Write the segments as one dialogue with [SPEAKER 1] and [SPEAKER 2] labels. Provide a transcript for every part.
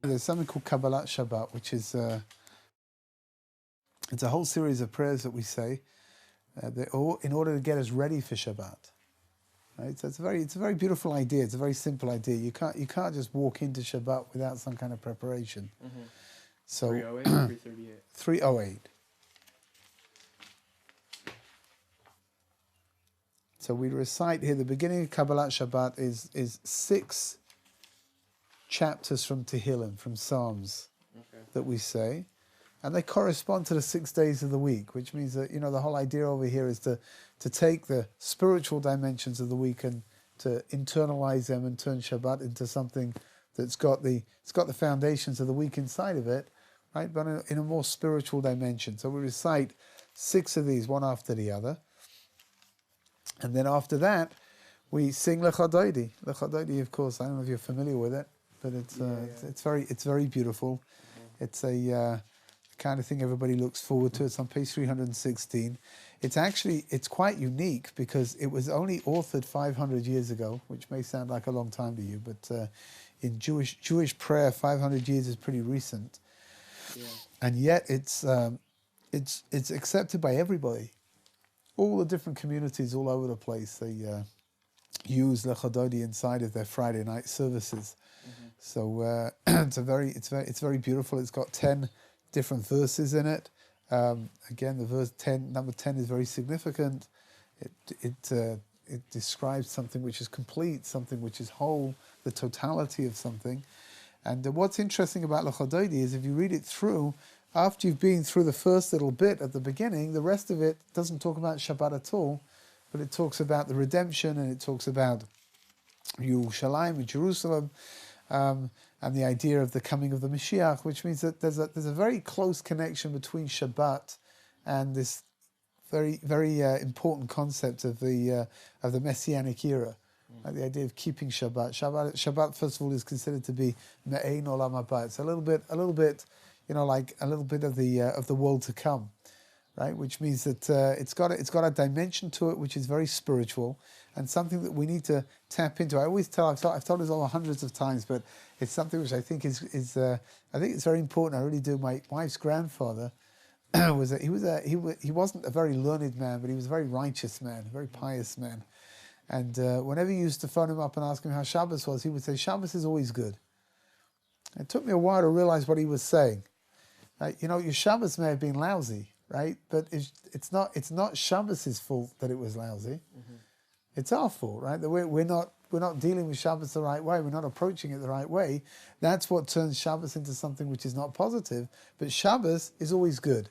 [SPEAKER 1] There's something called Kabbalat Shabbat, which is it's a whole series of prayers that we say in order to get us ready for Shabbat. Right? So it's a very beautiful idea. It's a very simple idea. You can't just walk into Shabbat without some kind of preparation.
[SPEAKER 2] Mm-hmm.
[SPEAKER 1] So
[SPEAKER 2] 308, 338.
[SPEAKER 1] 308. So we recite here the beginning of Kabbalat Shabbat is 6 chapters from Tehillim, from Psalms, that we say, and they correspond to the 6 days of the week, which means that, the whole idea over here is to take the spiritual dimensions of the week and to internalize them and turn Shabbat into something that's got the foundations of the week inside of it, right? But in a more spiritual dimension. So we recite 6 of these, one after the other, and then after that we sing Lecha Dodi. Lecha Dodi, of course, I don't know if you're familiar with it, but it's very beautiful. Mm-hmm. It's a kind of thing everybody looks forward to. It's on page 316. It's quite unique because it was only authored 500 years ago, which may sound like a long time to you, but in Jewish prayer, 500 years is pretty recent. Yeah. And yet it's accepted by everybody. All the different communities all over the place, they use Lecha Dodi inside of their Friday night services. Mm-hmm. So it's very beautiful. It's got 10 different verses in it. Again, the verse 10, number 10 is very significant. It describes something which is complete, something which is whole, the totality of something. And what's interesting about Lecha Dodi is if you read it through, after you've been through the first little bit at the beginning, the rest of it doesn't talk about Shabbat at all, but it talks about the redemption, and it talks about Yerushalayim and Jerusalem, and the idea of the coming of the Mashiach, which means that there's a very close connection between Shabbat and this very important concept of the Messianic era. Like the idea of keeping Shabbat. Shabbat, first of all, is considered to be me'ein olam haba. It's a little bit, like a little bit of the world to come, right? Which means that it's got a dimension to it which is very spiritual and something that we need to tap into. I've told this over hundreds of times, but it's something which I think is I think it's very important. I really do. My wife's grandfather he wasn't a very learned man, but he was a very righteous man, a very pious man. And whenever you used to phone him up and ask him how Shabbos was, he would say, Shabbos is always good. It took me a while to realize what he was saying. Your Shabbos may have been lousy, right? But it's not Shabbos' fault that it was lousy. Mm-hmm. It's our fault, right? That we're not dealing with Shabbos the right way. We're not approaching it the right way. That's what turns Shabbos into something which is not positive. But Shabbos is always good.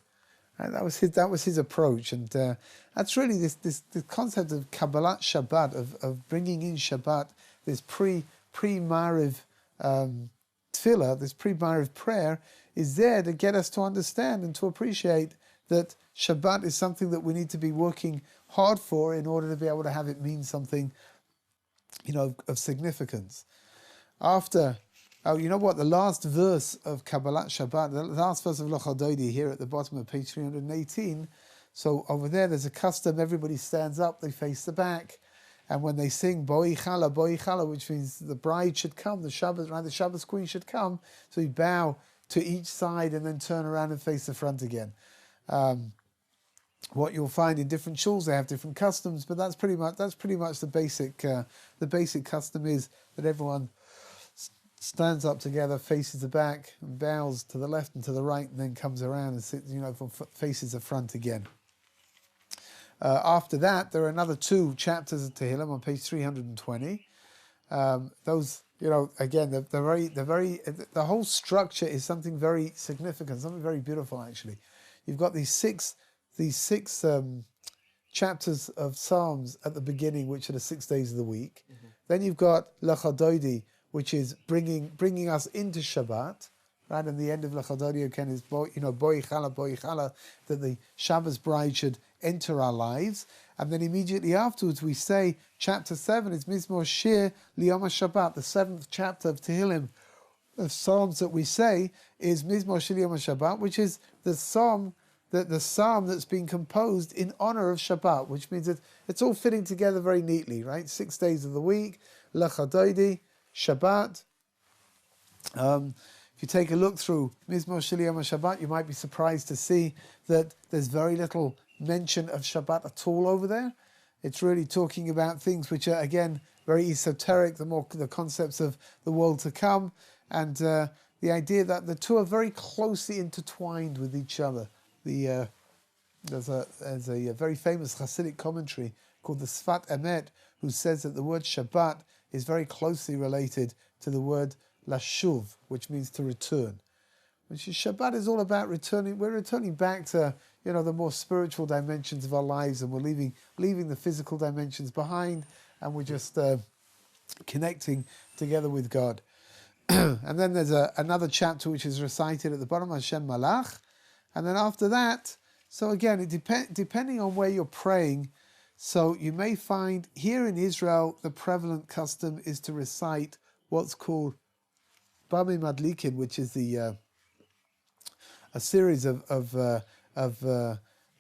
[SPEAKER 1] Right? That was his approach, and that's really this concept of Kabbalat Shabbat, of bringing in Shabbat, this pre-Maariv tefillah, this pre-Maariv prayer, is there to get us to understand and to appreciate that Shabbat is something that we need to be working hard for in order to be able to have it mean something, of significance. After. Oh, you know what? The last verse of Kabbalat Shabbat, the last verse of Lecha Dodi here at the bottom of page 318. So over there's a custom, everybody stands up, they face the back, and when they sing Boi Chala, which means the bride should come, the Shabbos queen should come, so you bow to each side and then turn around and face the front again. What you'll find in different shuls, they have different customs, but that's pretty much the basic custom is that everyone stands up together, faces the back, and bows to the left and to the right, and then comes around and sits, faces the front again. After that, there are another 2 chapters of Tehillim on page 320. Those, again, the whole structure is something very significant, something very beautiful. Actually, you've got these six chapters of Psalms at the beginning, which are the 6 days of the week. Mm-hmm. Then you've got Lecha Dodi, which is bringing us into Shabbat, right? And the end of Lecha Dodi again is Boi Chala, that the Shabbos bride should enter our lives. And then immediately afterwards we say, chapter 7 is Mizmor Shir Liyom HaShabbat, the 7th chapter of Tehillim, of Psalms that we say is Mizmor Shir Liyom HaShabbat, which is the psalm that's been composed in honor of Shabbat, which means that it's all fitting together very neatly, right? 6 days of the week, Lecha Dodi, Shabbat. If If you take a look through Mizmor Sheli Yom Shabbat, you might be surprised to see that there's very little mention of Shabbat at all over there. It's really talking about things which are, again, very esoteric, the concepts of the world to come, and the idea that the two are very closely intertwined with each other. There's a very famous Hasidic commentary called the Sfat Emet, who says that the word Shabbat is very closely related to the word Lashuv, which means to return. Which is, Shabbat is all about returning. We're returning back to the more spiritual dimensions of our lives, and we're leaving the physical dimensions behind, and we're just connecting together with God. And then there's another chapter which is recited at the bottom, Hashem Malach, and then after that. So again, it depending on where you're praying. So you may find here in Israel the prevalent custom is to recite what's called Bami Madlikin, which is a series of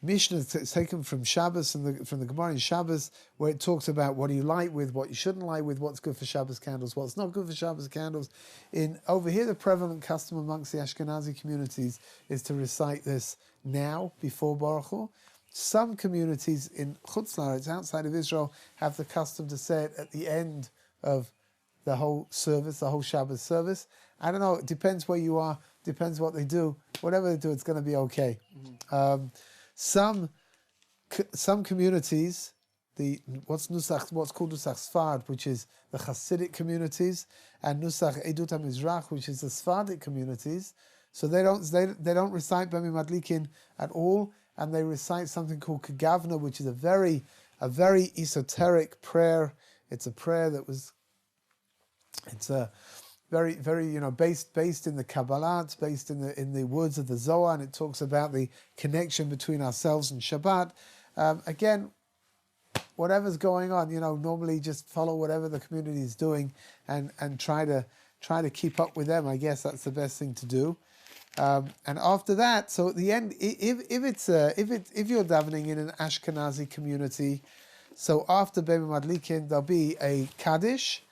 [SPEAKER 1] Mishnahs taken from Shabbos and from the Gemara in Shabbos, where it talks about what do you light with, what you shouldn't light with, what's good for Shabbos candles, what's not good for Shabbos candles. Over here, the prevalent custom amongst the Ashkenazi communities is to recite this now, before Baruch Hu. Some communities in Chutz La'aretz, outside of Israel, have the custom to say it at the end of the whole service, the whole Shabbos service. I don't know, it depends where you are, depends what they do. Whatever they do, it's going to be okay. Mm-hmm. Some communities, what's called Nusach Sfard, which is the Hasidic communities, and Nusach Edut HaMizrach, which is the Sephardic communities. So they don't recite Bami Madlikin at all, and they recite something called Kagavna, which is a very esoteric prayer. It's a prayer it's a very based in the Kabbalah. It's based in the words of the Zohar, and it talks about the connection between ourselves and Shabbat. Again, whatever's going on, normally just follow whatever the community is doing, and try to keep up with them. I guess that's the best thing to do. And after that, so at the end, if you're davening in an Ashkenazi community, so after Bema Madlikin, there'll be a Kaddish,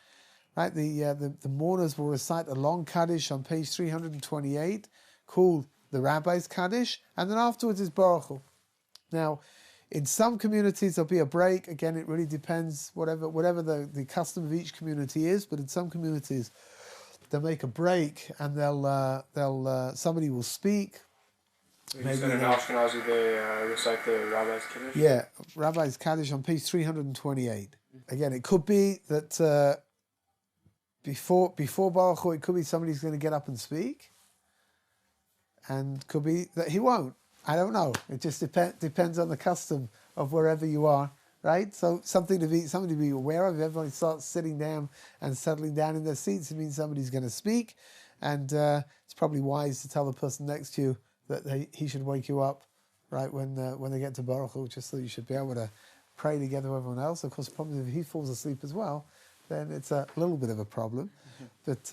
[SPEAKER 1] right? The mourners will recite a long Kaddish on page 328, called the Rabbi's Kaddish, and then afterwards is Baruch Hu. Now, in some communities there'll be a break. Again, it really depends, whatever the custom of each community is. But in some communities, they'll make a break, and they'll somebody will speak.
[SPEAKER 2] You said in Ashkenazi they recite the Rabbi's Kaddish?
[SPEAKER 1] Yeah, Rabbi's Kaddish on page 328. Again, it could be that before Baruch Hu, it could be somebody's going to get up and speak, and could be that he won't. I don't know. It just depends on the custom of wherever you are. Right, so something to be aware of. If everybody starts sitting down and settling down in their seats, it means somebody's going to speak, and it's probably wise to tell the person next to you that he should wake you up, right, when they get to Baruch Hu, just so you should be able to pray together with everyone else. Of course, the problem is if he falls asleep as well, then it's a little bit of a problem. Mm-hmm. But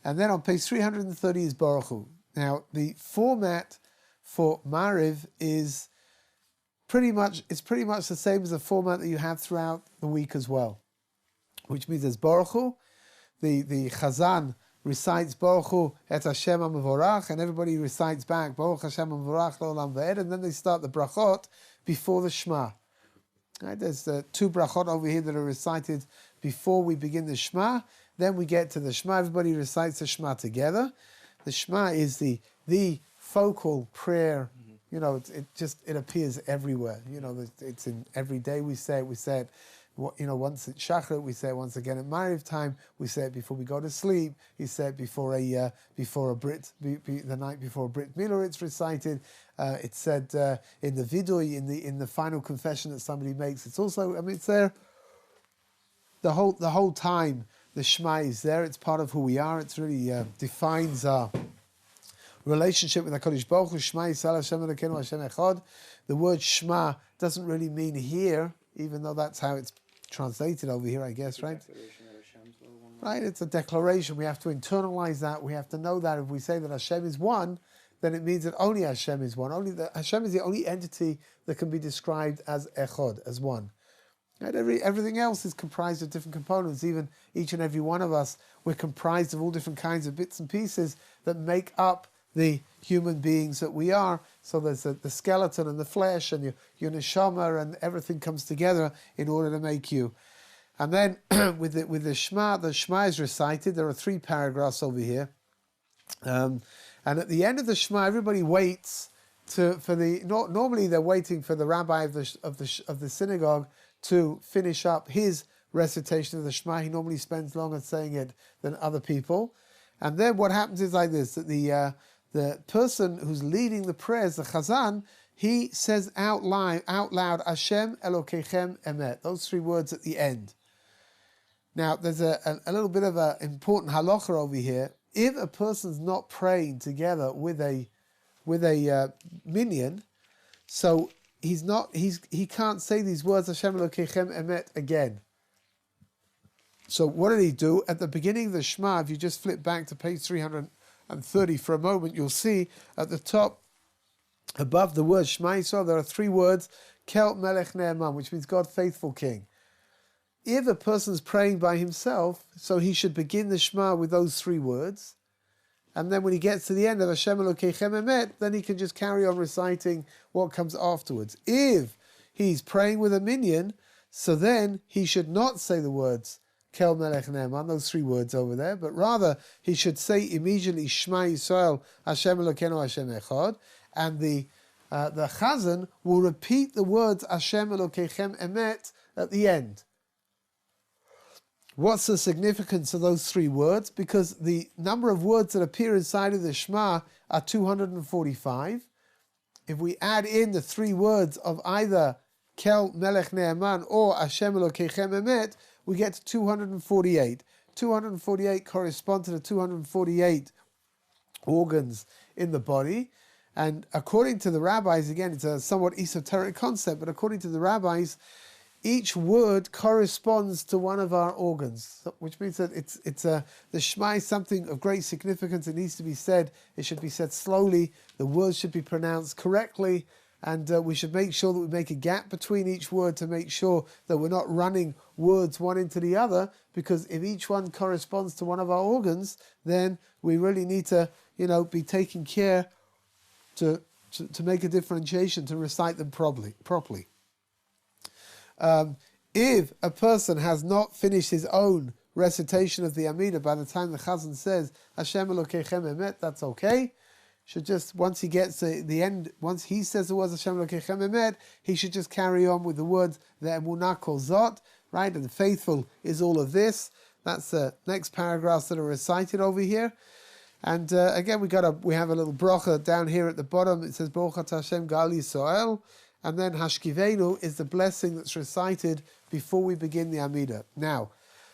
[SPEAKER 1] and then on page 330 is Baruch Hu. Now the format for Maariv is pretty much the same as the format that you have throughout the week as well, which means there's Baruch Hu, the Chazan recites Baruch Hu et Hashem HaMavorach, and everybody recites back Baruch Hashem HaMavorach L'Olam V'ed, and then they start the brachot before the Shema. Right, there's two brachot over here that are recited before we begin the Shema. Then we get to the Shema. Everybody recites the Shema together. The Shema is the focal prayer. It appears everywhere. It's in every day we say it. We say it, once at Shachrit, we say it once again at Maariv time. We say it before we go to sleep. You say it before a Brit, the night before a Brit Milah. It's recited. It's said in the vidui, in the final confession that somebody makes. It's also, it's there. The whole time the Shema is there. It's part of who we are. It's really defines our relationship with HaKadosh Baruch Hu. Shema Yisrael Hashem Elokeinu Hashem Echad. The word Shema doesn't really mean here, even though that's how it's translated over here, I guess, right? Right, it's a declaration. We have to internalize that. We have to know that if we say that Hashem is one, then it means that only Hashem is one. Hashem is the only entity that can be described as Echad, as one. And everything else is comprised of different components. Even each and every one of us, we're comprised of all different kinds of bits and pieces that make up the human beings that we are. So there's the skeleton and the flesh and your neshama, and everything comes together in order to make you. And then with the Shema is recited. There are 3 paragraphs over here. And at the end of the Shema, everybody waits normally they're waiting for the rabbi of the synagogue to finish up his recitation of the Shema. He normally spends longer saying it than other people. And then what happens is like this, that the person who's leading the prayers, the Chazan, he says out loud, Hashem Elokeichem Emet, those 3 words at the end. Now, there's a little bit of an important halacha over here. If a person's not praying together with a minyan, so he can't say these words Hashem Elokeichem Emet again. So what did he do? At the beginning of the Shema, if you just flip back to page 330 for a moment, you'll see at the top, above the word Shema Yisrael, there are 3 words, Kel Melech Ne'eman, which means God Faithful King. If a person's praying by himself, so he should begin the Shema with those 3 words, and then when he gets to the end of Hashem Elokeichem Emet, then he can just carry on reciting what comes afterwards. If he's praying with a minyan, so then he should not say the words Kel Melech Ne'eman, those 3 words over there, but rather he should say immediately Shema Yisrael Hashem Elokeinu Hashem Echad, and the Chazan will repeat the words Hashem Elokeichem Emet at the end. What's the significance of those 3 words? Because the number of words that appear inside of the Shema are 245. If we add in the 3 words of either Kel Melech Ne'eman or Hashem Elokeichem Emet, we get to 248. 248 correspond to the 248 organs in the body. And according to the rabbis, again, it's a somewhat esoteric concept, but according to the rabbis, each word corresponds to one of our organs, which means that the Shema is something of great significance. It needs to be said. It should be said slowly. The words should be pronounced correctly, and we should make sure that we make a gap between each word to make sure that we're not running words one into the other, because if each one corresponds to one of our organs, then we really need to, be taking care to make a differentiation, to recite them properly. If a person has not finished his own recitation of the Amidah by the time the Chazan says Hashem Elokeichem Emet, that's okay. Should just, once he gets to the end, once he says the words Hashem Elokeichem Emet, he should just carry on with the words the Emunah Kol Zot, right? And the faithful is all of this. That's the next paragraphs that are recited over here. And again, we have a little bracha down here at the bottom. It says Baruch Atah Hashem Gal Yisrael. And then Hashkivenu is the blessing that's recited before we begin the Amidah. Now,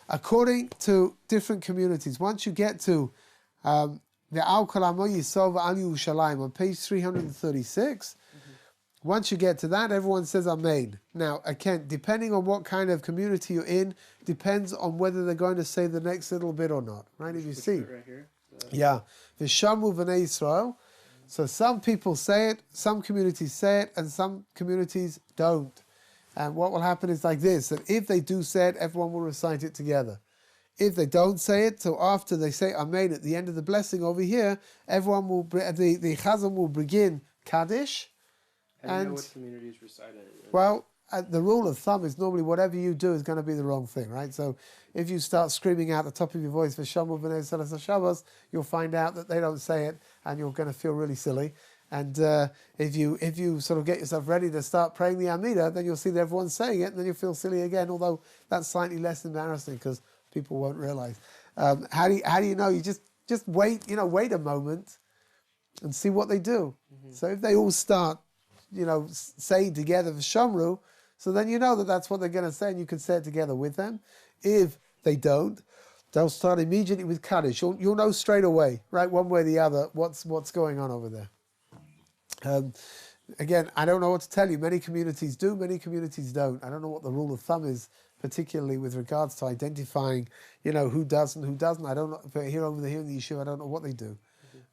[SPEAKER 1] according to different communities, once you get to the Al Kalamo Yisov Al Yerushalayim on page 336, once you get to that, everyone says Amen. Now, again, depending on what kind of community you're in, depends on whether they're going to say the next little bit or not. Right? If you see.
[SPEAKER 2] Right here?
[SPEAKER 1] Yeah. V'shamu v'nei Yisrael. So some people say it, some communities say it, and some communities don't. And what will happen is like this, that if they do say it, everyone will recite it together. If they don't say it, so after they say Amen at the end of the blessing over here, everyone will, the Chazan will begin Kaddish.
[SPEAKER 2] How do you know what communities recite it?
[SPEAKER 1] Well, the rule of thumb is normally whatever you do is going to be the wrong thing, right? So if you start screaming out the top of your voice, V'shamu v'nei Salas HaShabbos, you'll find out that they don't say it, and you're going to feel really silly. And if you sort of get yourself ready to start praying the Amidah, then you'll see that everyone's saying it, and then you'll feel silly again, although that's slightly less embarrassing because people won't realize. How do you know? You just wait, wait a moment and see what they do. So if they all start, saying together V'shamru, so then you know that that's what they're going to say, and you can say it together with them. If they don't, they'll start immediately with Kaddish. You'll know straight away, right, one way or the other, what's going on over there. Again, I don't know what to tell you. Many communities do, many communities don't. I don't know what the rule of thumb is, particularly with regards to identifying, who does and who doesn't. I don't know. But over here in the yeshiva, I don't know what they do,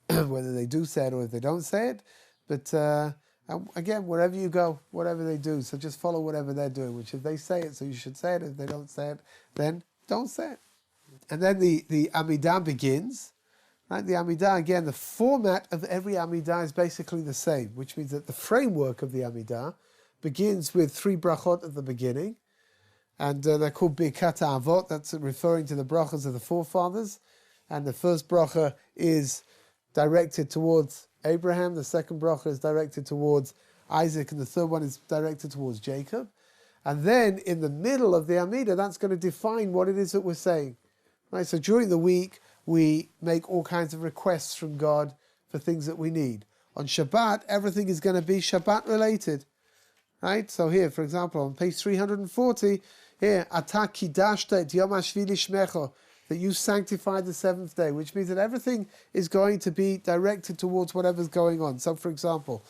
[SPEAKER 1] whether they do say it or if they don't say it. But And again, wherever you go, whatever they do, so just follow whatever they're doing, which if they say it, so you should say it. If they don't say it, then don't say it. And then the Amidah begins. Right? The Amidah, again, the format of every Amidah is basically the same, which means that the framework of the Amidah begins with 3 brachot at the beginning, and they're called Birkat Avot. That's referring to the brachas of the forefathers. And the first bracha is directed towards Abraham, the second bracha is directed towards Isaac, and the third one is directed towards Jacob. And then in the middle of the Amidah, that's going to define what it is that we're saying. Right? So during the week, we make all kinds of requests from God for things that we need. On Shabbat, everything is going to be Shabbat related. Right? So here, for example, on page 340, here, Ata Kidashta et Yom HaShvi Lishmecha, that you sanctified the 7th day, which means that everything is going to be directed towards whatever's going on. So, for example,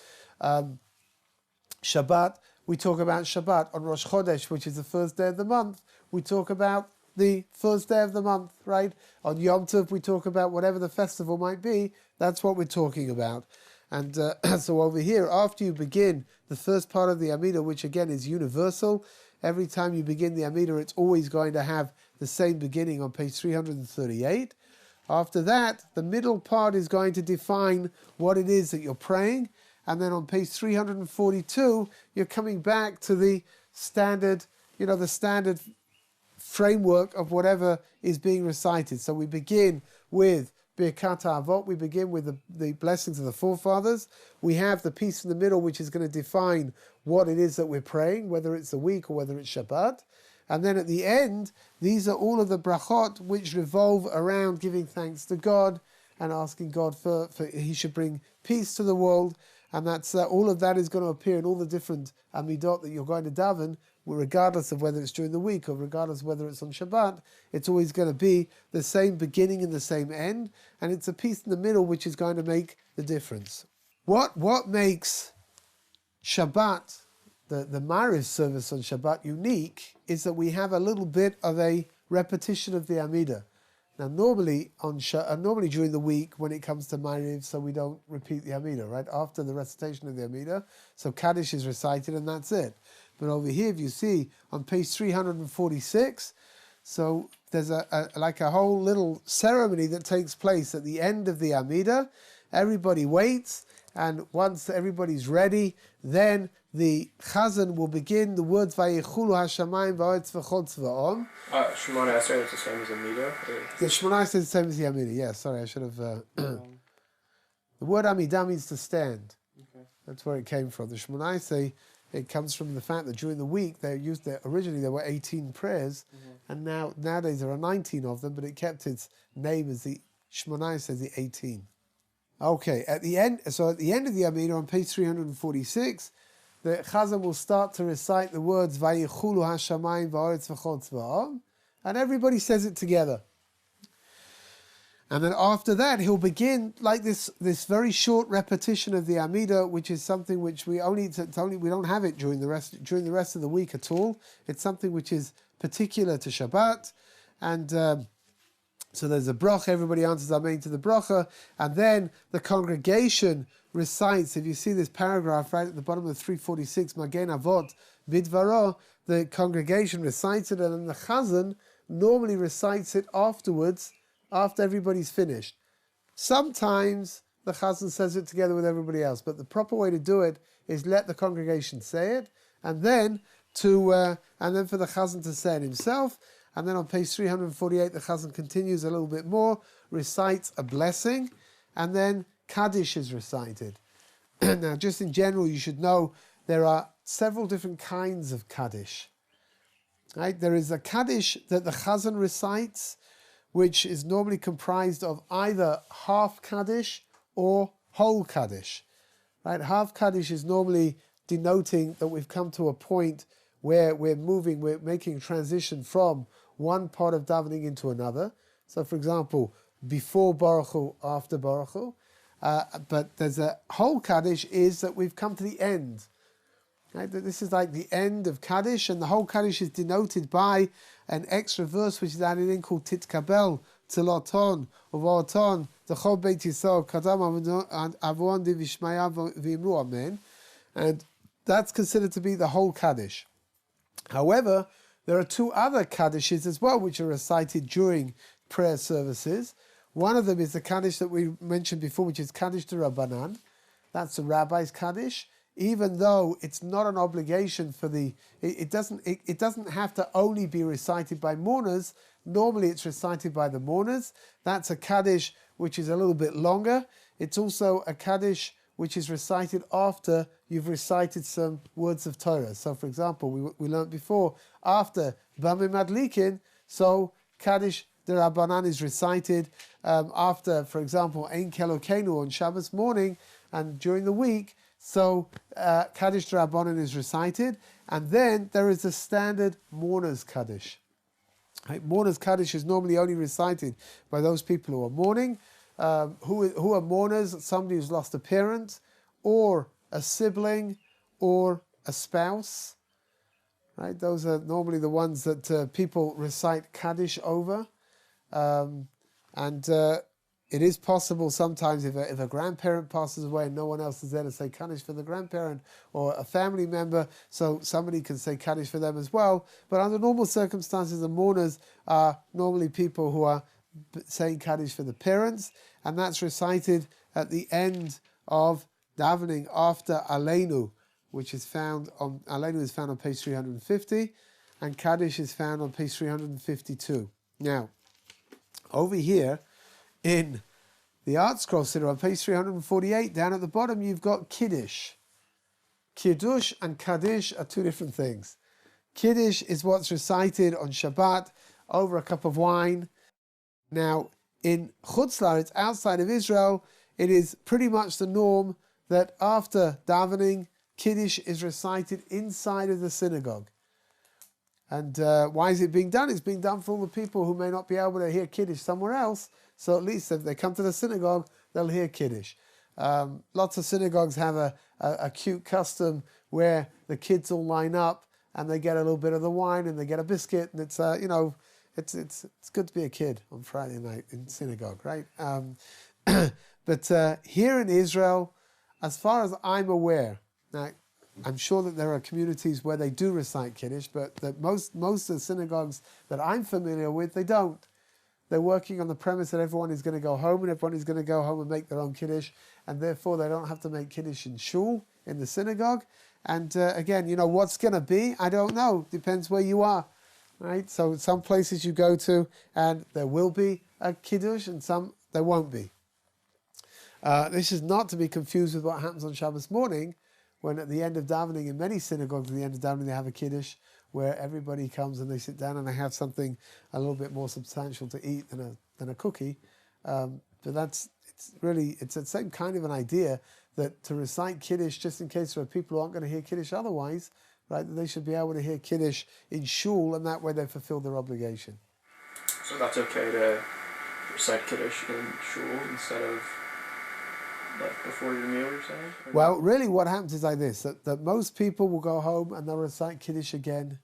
[SPEAKER 1] Shabbat, we talk about Shabbat. On Rosh Chodesh, which is the first day of the month, we talk about the first day of the month, right? On Yom Tov, we talk about whatever the festival might be. That's what we're talking about. And so over here, after you begin the first part of the Amidah, which again is universal, every time you begin the Amidah, it's always going to have the same beginning on page 338. After that, the middle part is going to define what it is that you're praying. And then on page 342, you're coming back to the standard, the standard framework of whatever is being recited. So we begin with Birkat Avot, we begin with the blessings of the forefathers. We have the piece in the middle, which is going to define what it is that we're praying, whether it's the week or whether it's Shabbat. And then at the end, these are all of the brachot which revolve around giving thanks to God and asking God for He should bring peace to the world. And that's all of that is going to appear in all the different amidot that you're going to daven, regardless of whether it's during the week or regardless of whether it's on Shabbat. It's always going to be the same beginning and the same end, and it's a piece in the middle which is going to make the difference. What makes Shabbat, the Maariv service on Shabbat, unique is that we have a little bit of a repetition of the Amidah. Now, normally during the week when it comes to Maariv, so we don't repeat the Amidah, right? After the recitation of the Amidah, so Kaddish is recited and that's it. But over here, if you see on page 346, so there's a whole little ceremony that takes place at the end of the Amidah. Everybody waits, and once everybody's ready, then the Chazan will begin the words Vayichulu Hashamayim Va'oretz V'chol Tzva'om.
[SPEAKER 2] Shemona Esrei is the same as Amidah?
[SPEAKER 1] The Shemona Esrei is the same as the Amidah. Yeah, sorry, I should have. The word Amidah means to stand. Okay. That's where it came from. The Shemona Esrei, it comes from the fact that during the week originally there were 18 prayers, and nowadays there are 19 of them, but it kept its name as the Shemona Esrei, the 18. Okay, at the end of the Amidah on page 346, the Chazan will start to recite the words Vayichulu Hashamayim Va'oretz V'chol Tzva'om, and everybody says it together. And then after that, he'll begin like this very short repetition of the Amidah, which is something which we don't have it during the rest of the week at all. It's something which is particular to Shabbat, and so there's a bracha. Everybody answers Amen to the bracha, and then the congregation recites. If you see this paragraph right at the bottom of 346, Magen Avot Bidvaro, the congregation recites it, and then the Chazan normally recites it afterwards, after everybody's finished. Sometimes the Chazan says it together with everybody else, but the proper way to do it is let the congregation say it, and then for the Chazan to say it himself. And then on page 348, the Chazan continues a little bit more, recites a blessing, and then Kaddish is recited. Now, just in general, you should know there are several different kinds of Kaddish. Right? There is a Kaddish that the Chazan recites, which is normally comprised of either half Kaddish or whole Kaddish. Right? Half Kaddish is normally denoting that we've come to a point where we're making a transition from one part of davening into another. So, for example, before Baruch Hu, after Baruch Hu. But there's a whole Kaddish is that we've come to the end. Right? This is like the end of Kaddish, and the whole Kaddish is denoted by an extra verse which is added in called Titkabel, Tziloton, Uvoton, D'chol Beit Yisrael, Kadam Avon Divishmaya V'imru Amen. And that's considered to be the whole Kaddish. However, there are two other Kaddishes as well, which are recited during prayer services. One of them is the Kaddish that we mentioned before, which is Kaddish de Rabbanan. That's the Rabbi's Kaddish. Even though it's not an obligation for it doesn't have to only be recited by mourners. Normally it's recited by the mourners. That's a Kaddish which is a little bit longer. It's also a Kaddish which is recited after you've recited some words of Torah. So for example, we learned before, after Bamei Madlikin, so Kaddish de Rabbanan is recited after, for example, Ein Kelokenu on Shabbos morning and during the week. So Kaddish de Rabbanan is recited, and then there is the standard Mourners Kaddish. Right? Mourners Kaddish is normally only recited by those people who are mourning, who are mourners, somebody who's lost a parent, or a sibling, or a spouse. Right? Those are normally the ones that people recite Kaddish over. It is possible sometimes if a grandparent passes away and no one else is there to say Kaddish for the grandparent, or a family member, so somebody can say Kaddish for them as well. But under normal circumstances, the mourners are normally people who are saying Kaddish for the parents, and that's recited at the end of davening after Aleinu, which is found on, Aleinu is found on page 350, and Kaddish is found on page 352. Now, over here, in the Art Scroll Siddur on page 348, down at the bottom, you've got Kiddush. Kiddush and Kaddish are two different things. Kiddush is what's recited on Shabbat over a cup of wine. Now, in Chutz La'aretz, outside of Israel, it is pretty much the norm that after davening, Kiddush is recited inside of the synagogue. And why is it being done? It's being done for all the people who may not be able to hear Kiddush somewhere else. So at least if they come to the synagogue, they'll hear Kiddush. Lots of synagogues have a cute custom where the kids all line up and they get a little bit of the wine and they get a biscuit, and it's it's good to be a kid on Friday night in synagogue, right? But here in Israel, as far as I'm aware, now I'm sure that there are communities where they do recite Kiddush, but that most of the synagogues that I'm familiar with, they don't. They're working on the premise that everyone is going to go home and everyone is going to go home and make their own Kiddush, and therefore they don't have to make Kiddush in shul, in the synagogue. And again, what's going to be? I don't know. Depends where you are, right? So some places you go to and there will be a Kiddush and some there won't be. This is not to be confused with what happens on Shabbos morning, when at the end of davening, in many synagogues at the end of davening they have a Kiddush, where everybody comes and they sit down and they have something a little bit more substantial to eat than a cookie. But it's the same kind of an idea, that to recite Kiddush just in case there are people who aren't going to hear Kiddush otherwise, right? That they should be able to hear Kiddush in shul, and that way they fulfill their obligation.
[SPEAKER 2] So that's okay to recite Kiddush in shul instead of before your meal, you're saying?
[SPEAKER 1] Well, really what happens is like this, that most people will go home and they'll recite Kiddush again,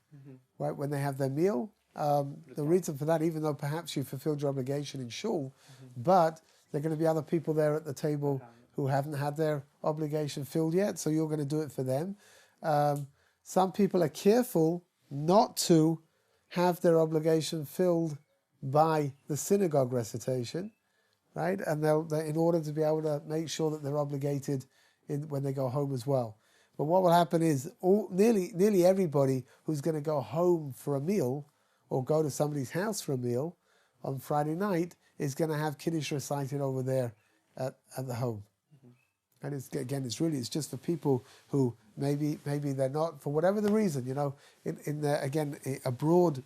[SPEAKER 1] right, when they have their meal. The reason for that, even though perhaps you fulfilled your obligation in shul, but there are going to be other people there at the table who haven't had their obligation filled yet, so you're going to do it for them. Some people are careful not to have their obligation filled by the synagogue recitation, right? And they're in order to be able to make sure that they're obligated when they go home as well. But what will happen is nearly everybody who's going to go home for a meal or go to somebody's house for a meal on Friday night is going to have Kiddush recited over there at the home. And it's just for people who maybe they're not, for whatever the reason, abroad,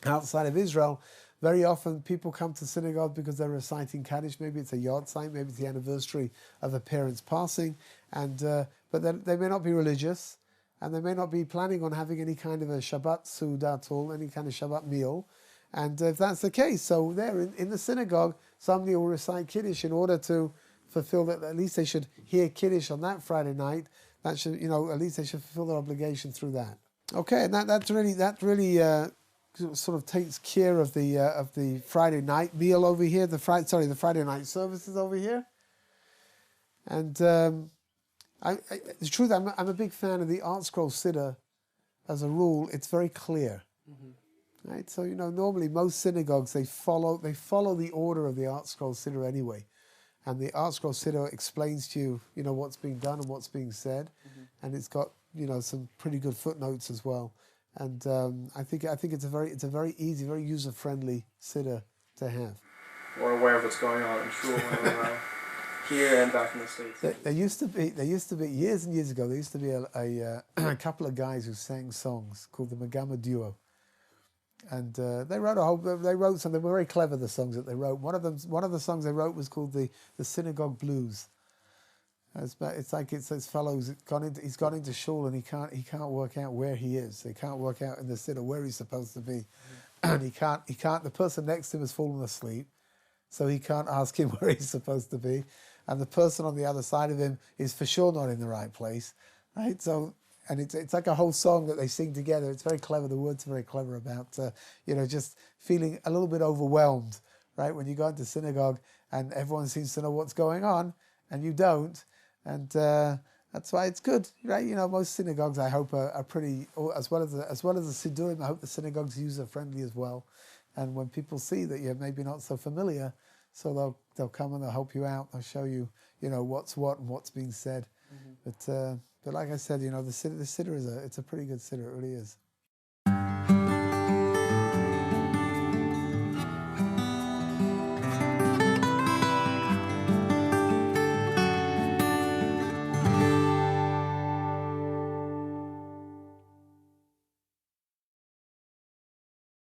[SPEAKER 1] outside of Israel, very often people come to synagogue because they're reciting Kaddish. Maybe it's a yard sign, maybe it's the anniversary of a parent's passing, but they may not be religious, and they may not be planning on having any kind of a Shabbat Suda at all, any kind of Shabbat meal. And if that's the case, so there in the synagogue, somebody will recite Kiddush in order to fulfill that. At least they should hear Kiddush on that Friday night. That should, at least they should fulfill their obligation through that. Okay, and that really sort of takes care of the Friday night meal over here. The Friday night services over here. And The truth, I'm a big fan of the Art Scroll Siddur. As a rule, it's very clear. Right? So, normally most synagogues, they follow the order of the Art Scroll Siddur anyway. And the Art Scroll Siddur explains to you, what's being done and what's being said. And it's got, some pretty good footnotes as well. And I think it's a very easy, very user-friendly Siddur to have.
[SPEAKER 2] We're aware of what's going on in shul here and back in the States.
[SPEAKER 1] There used to be years and years ago. There used to be a couple of guys who sang songs called the Megama Duo, and they wrote something. They were very clever. The songs that they wrote. One of the songs they wrote was called the Synagogue Blues. It's like this fellow's he's gone into shul and he can't work out where he is. He can't work out in the siddur where he's supposed to be, and he can't. The person next to him has fallen asleep, so he can't ask him where he's supposed to be. And the person on the other side of him is for sure not in the right place, right? So, and it's like a whole song that they sing together. It's very clever. The words are very clever about, just feeling a little bit overwhelmed, right? When you go into synagogue and everyone seems to know what's going on and you don't. And that's why it's good, right? Most synagogues, I hope, are pretty, as well as the Siddurim, I hope the synagogues are user-friendly as well. And when people see that you're maybe not so familiar, so they'll come and they'll help you out. They'll show you, what's what and what's being said. But like I said, the siddur it's a pretty good siddur. It really is.